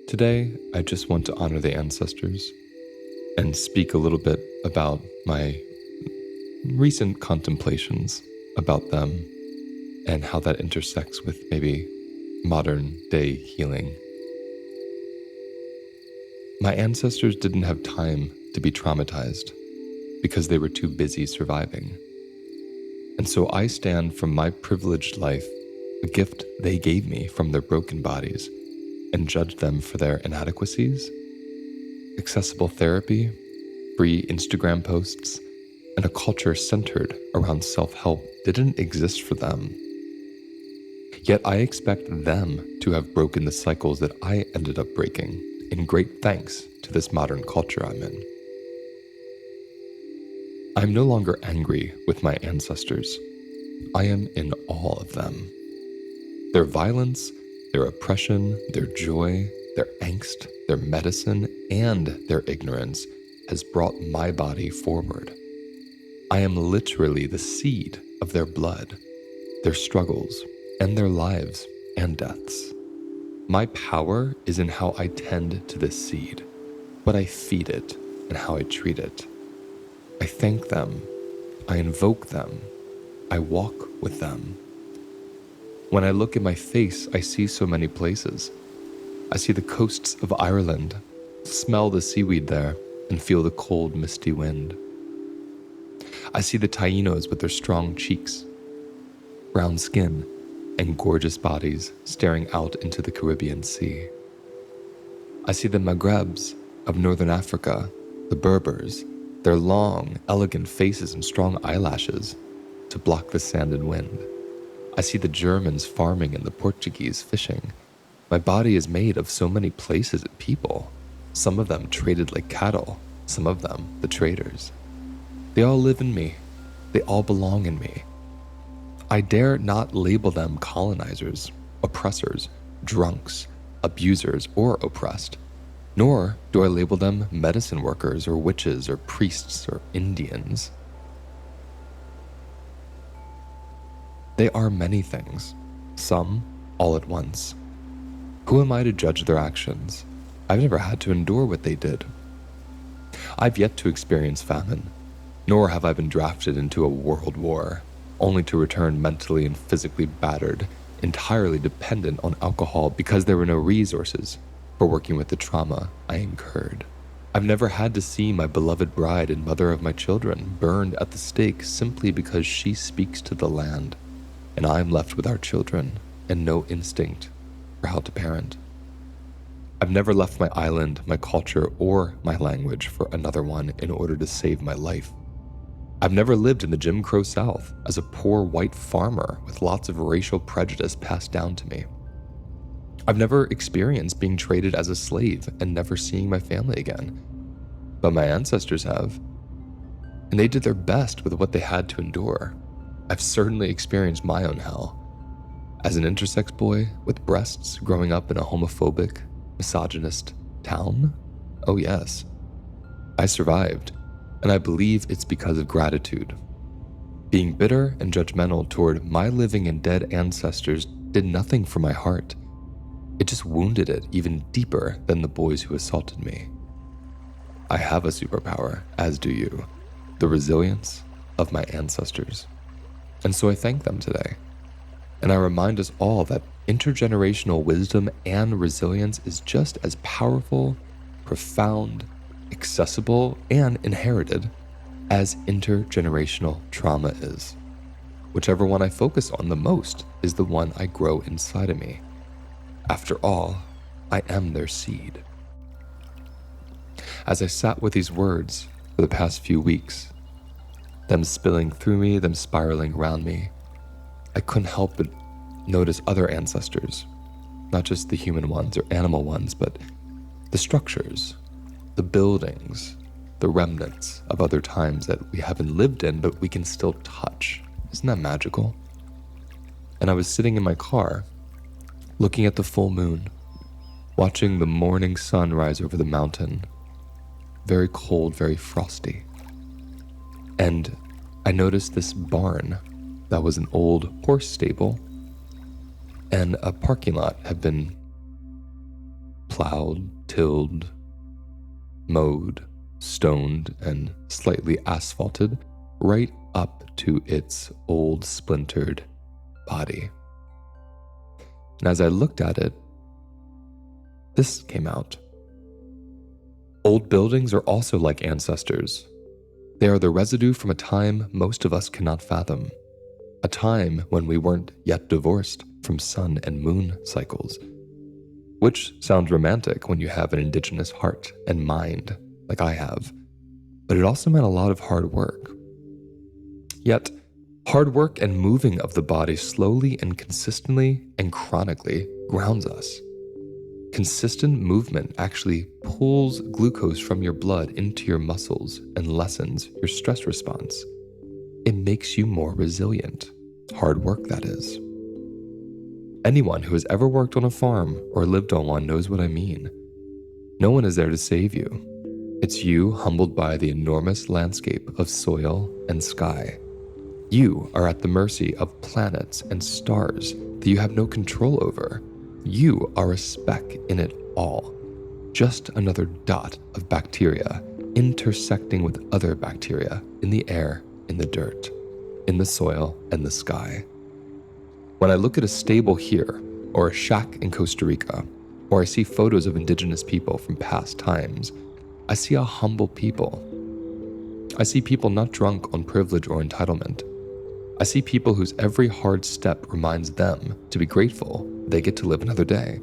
Today, I just want to honor the ancestors and speak a little bit about my recent contemplations about them and how that intersects with maybe modern day healing. My ancestors didn't have time to be traumatized because they were too busy surviving. And so I stand from my privileged life, a gift they gave me from their broken bodies, and judge them for their inadequacies. Accessible therapy, free Instagram posts, and a culture centered around self-help didn't exist for them. Yet I expect them to have broken the cycles that I ended up breaking, in great thanks to this modern culture I'm in. I'm no longer angry with my ancestors. I am in awe of them. Their violence, their oppression, their joy, their angst, their medicine, and their ignorance has brought my body forward. I am literally the seed of their blood, their struggles, and their lives and deaths. My power is in how I tend to this seed, what I feed it, and how I treat it. I thank them, I invoke them, I walk with them. When I look at my face, I see so many places. I see the coasts of Ireland, smell the seaweed there, and feel the cold, misty wind. I see the Tainos with their strong cheeks, brown skin, and gorgeous bodies staring out into the Caribbean Sea. I see the Maghrebs of Northern Africa, the Berbers, their long, elegant faces and strong eyelashes to block the sand and wind. I see the Germans farming and the Portuguese fishing. My body is made of so many places and people. Some of them traded like cattle, some of them the traders. They all live in me. They all belong in me. I dare not label them colonizers, oppressors, drunks, abusers, or oppressed. Nor do I label them medicine workers or witches or priests or Indians. They are many things, some all at once. Who am I to judge their actions? I've never had to endure what they did. I've yet to experience famine, nor have I been drafted into a world war, only to return mentally and physically battered, entirely dependent on alcohol because there were no resources for working with the trauma I incurred. I've never had to see my beloved bride and mother of my children burned at the stake simply because she speaks to the land, and I'm left with our children and no instinct for how to parent. I've never left my island, my culture, or my language for another one in order to save my life. I've never lived in the Jim Crow South as a poor white farmer with lots of racial prejudice passed down to me. I've never experienced being traded as a slave and never seeing my family again. But my ancestors have, and they did their best with what they had to endure. I've certainly experienced my own hell. As an intersex boy with breasts growing up in a homophobic, misogynist town? Oh yes. I survived, and I believe it's because of gratitude. Being bitter and judgmental toward my living and dead ancestors did nothing for my heart. It just wounded it even deeper than the boys who assaulted me. I have a superpower, as do you, the resilience of my ancestors. And so I thank them today. And I remind us all that intergenerational wisdom and resilience is just as powerful, profound, accessible, and inherited as intergenerational trauma is. Whichever one I focus on the most is the one I grow inside of me. After all, I am their seed. As I sat with these words for the past few weeks, them spilling through me, them spiraling around me, I couldn't help but notice other ancestors, not just the human ones or animal ones, but the structures, the buildings, the remnants of other times that we haven't lived in, but we can still touch. Isn't that magical? And I was sitting in my car, looking at the full moon, watching the morning sun rise over the mountain, very cold, very frosty. And I noticed this barn that was an old horse stable, and a parking lot had been plowed, tilled, mowed, stoned, and slightly asphalted right up to its old splintered body. And as I looked at it, this came out. Old buildings are also like ancestors. They are the residue from a time most of us cannot fathom, a time when we weren't yet divorced from sun and moon cycles, which sounds romantic when you have an indigenous heart and mind like I have, but it also meant a lot of hard work. Yet, hard work and moving of the body slowly and consistently and chronically grounds us. Consistent movement actually pulls glucose from your blood into your muscles and lessens your stress response. It makes you more resilient. Hard work, that is. Anyone who has ever worked on a farm or lived on one knows what I mean. No one is there to save you. It's you humbled by the enormous landscape of soil and sky. You are at the mercy of planets and stars that you have no control over. You are a speck in it all, just another dot of bacteria intersecting with other bacteria in the air, in the dirt, in the soil, and the sky. When I look at a stable here, or a shack in Costa Rica, or I see photos of indigenous people from past times, I see a humble people. I see people not drunk on privilege or entitlement. I see people whose every hard step reminds them to be grateful they get to live another day.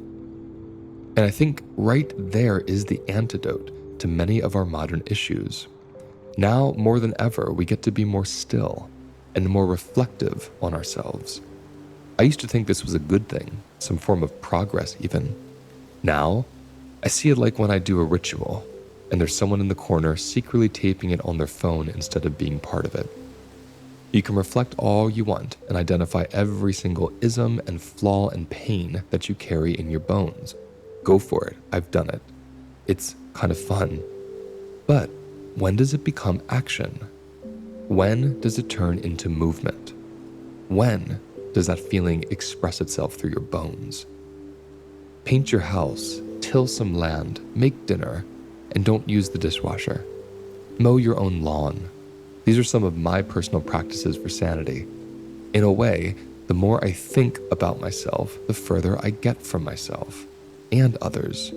And I think right there is the antidote to many of our modern issues. Now, more than ever, we get to be more still and more reflective on ourselves. I used to think this was a good thing, some form of progress even. Now, I see it like when I do a ritual, and there's someone in the corner secretly taping it on their phone instead of being part of it. You can reflect all you want and identify every single ism and flaw and pain that you carry in your bones. Go for it. I've done it. It's kind of fun. But when does it become action? When does it turn into movement? When does that feeling express itself through your bones? Paint your house, till some land, make dinner, and don't use the dishwasher. Mow your own lawn. These are some of my personal practices for sanity. In a way, the more I think about myself, the further I get from myself and others.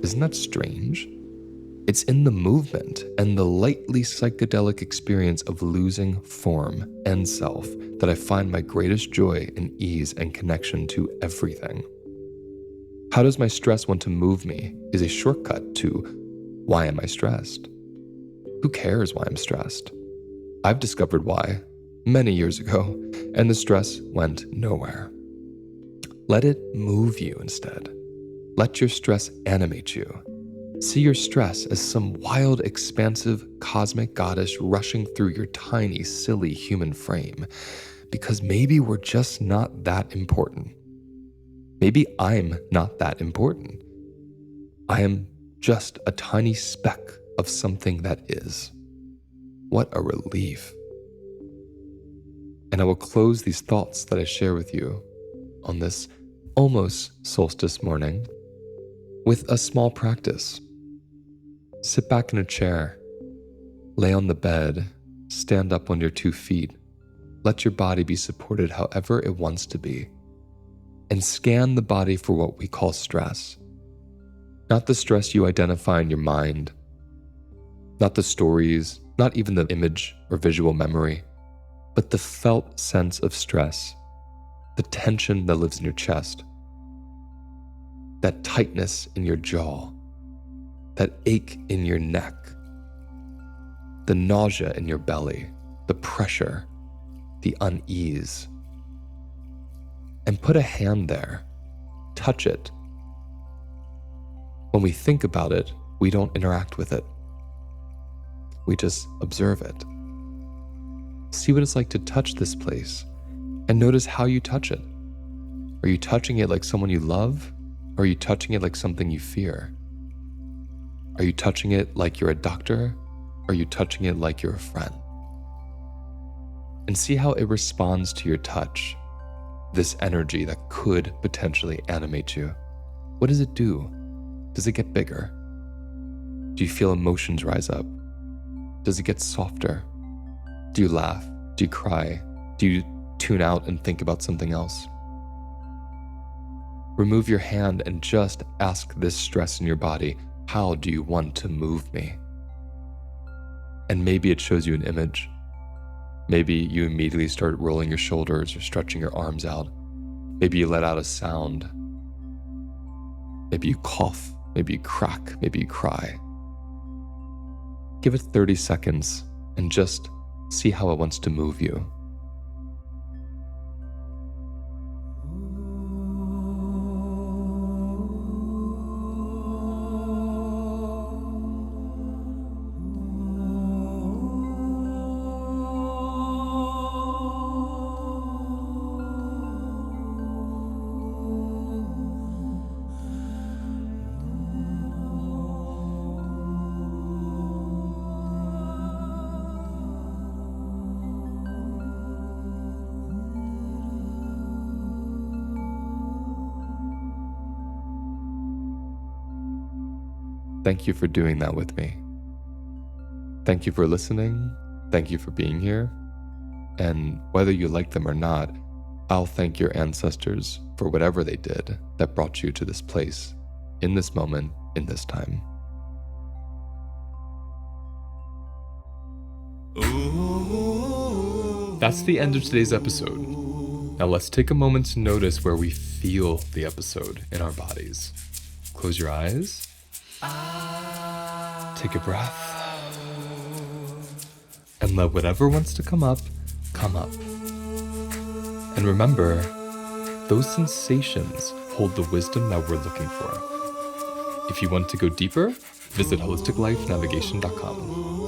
Isn't that strange? It's in the movement and the lightly psychedelic experience of losing form and self that I find my greatest joy and ease and connection to everything. How does my stress want to move me is a shortcut to why am I stressed? Who cares why I'm stressed? I've discovered why many years ago, and the stress went nowhere. Let it move you instead. Let your stress animate you. See your stress as some wild, expansive, cosmic goddess rushing through your tiny, silly human frame, because maybe we're just not that important. Maybe I'm not that important. I am just a tiny speck of something that is. What a relief. And I will close these thoughts that I share with you on this almost solstice morning with a small practice. Sit back in a chair, lay on the bed, stand up on your 2 feet, let your body be supported however it wants to be, and scan the body for what we call stress. Not the stress you identify in your mind, not the stories, not even the image or visual memory, but the felt sense of stress, the tension that lives in your chest, that tightness in your jaw, that ache in your neck, the nausea in your belly, the pressure, the unease. And put a hand there, touch it. When we think about it, we don't interact with it. We just observe it. See what it's like to touch this place and notice how you touch it. Are you touching it like someone you love? Or are you touching it like something you fear? Are you touching it like you're a doctor? Or are you touching it like you're a friend? And see how it responds to your touch, this energy that could potentially animate you. What does it do? Does it get bigger? Do you feel emotions rise up? Does it get softer? Do you laugh? Do you cry? Do you tune out and think about something else? Remove your hand and just ask this stress in your body, how do you want to move me? And maybe it shows you an image. Maybe you immediately start rolling your shoulders or stretching your arms out. Maybe you let out a sound. Maybe you cough. Maybe you crack. Maybe you cry. Give it 30 seconds and just see how it wants to move you. Thank you for doing that with me. Thank you for listening. Thank you for being here. And whether you like them or not, I'll thank your ancestors for whatever they did that brought you to this place, in this moment, in this time. That's the end of today's episode. Now let's take a moment to notice where we feel the episode in our bodies. Close your eyes. Take a breath. And let whatever wants to come up, come up. And remember, those sensations hold the wisdom that we're looking for. If you want to go deeper, visit holisticlifenavigation.com.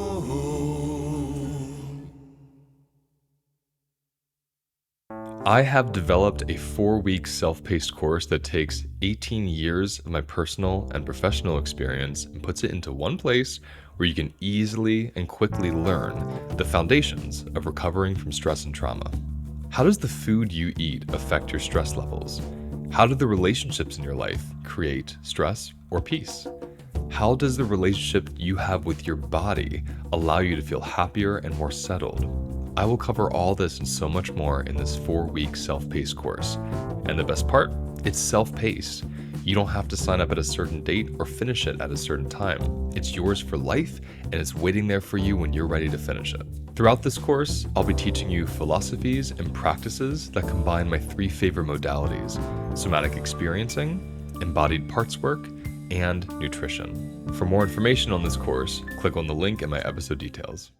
I have developed a 4-week self-paced course that takes 18 years of my personal and professional experience and puts it into one place where you can easily and quickly learn the foundations of recovering from stress and trauma. How does the food you eat affect your stress levels? How do the relationships in your life create stress or peace? How does the relationship you have with your body allow you to feel happier and more settled? I will cover all this and so much more in this 4-week self-paced course. And the best part, it's self-paced. You don't have to sign up at a certain date or finish it at a certain time. It's yours for life, and it's waiting there for you when you're ready to finish it. Throughout this course, I'll be teaching you philosophies and practices that combine my 3 favorite modalities: somatic experiencing, embodied parts work, and nutrition. For more information on this course, click on the link in my episode details.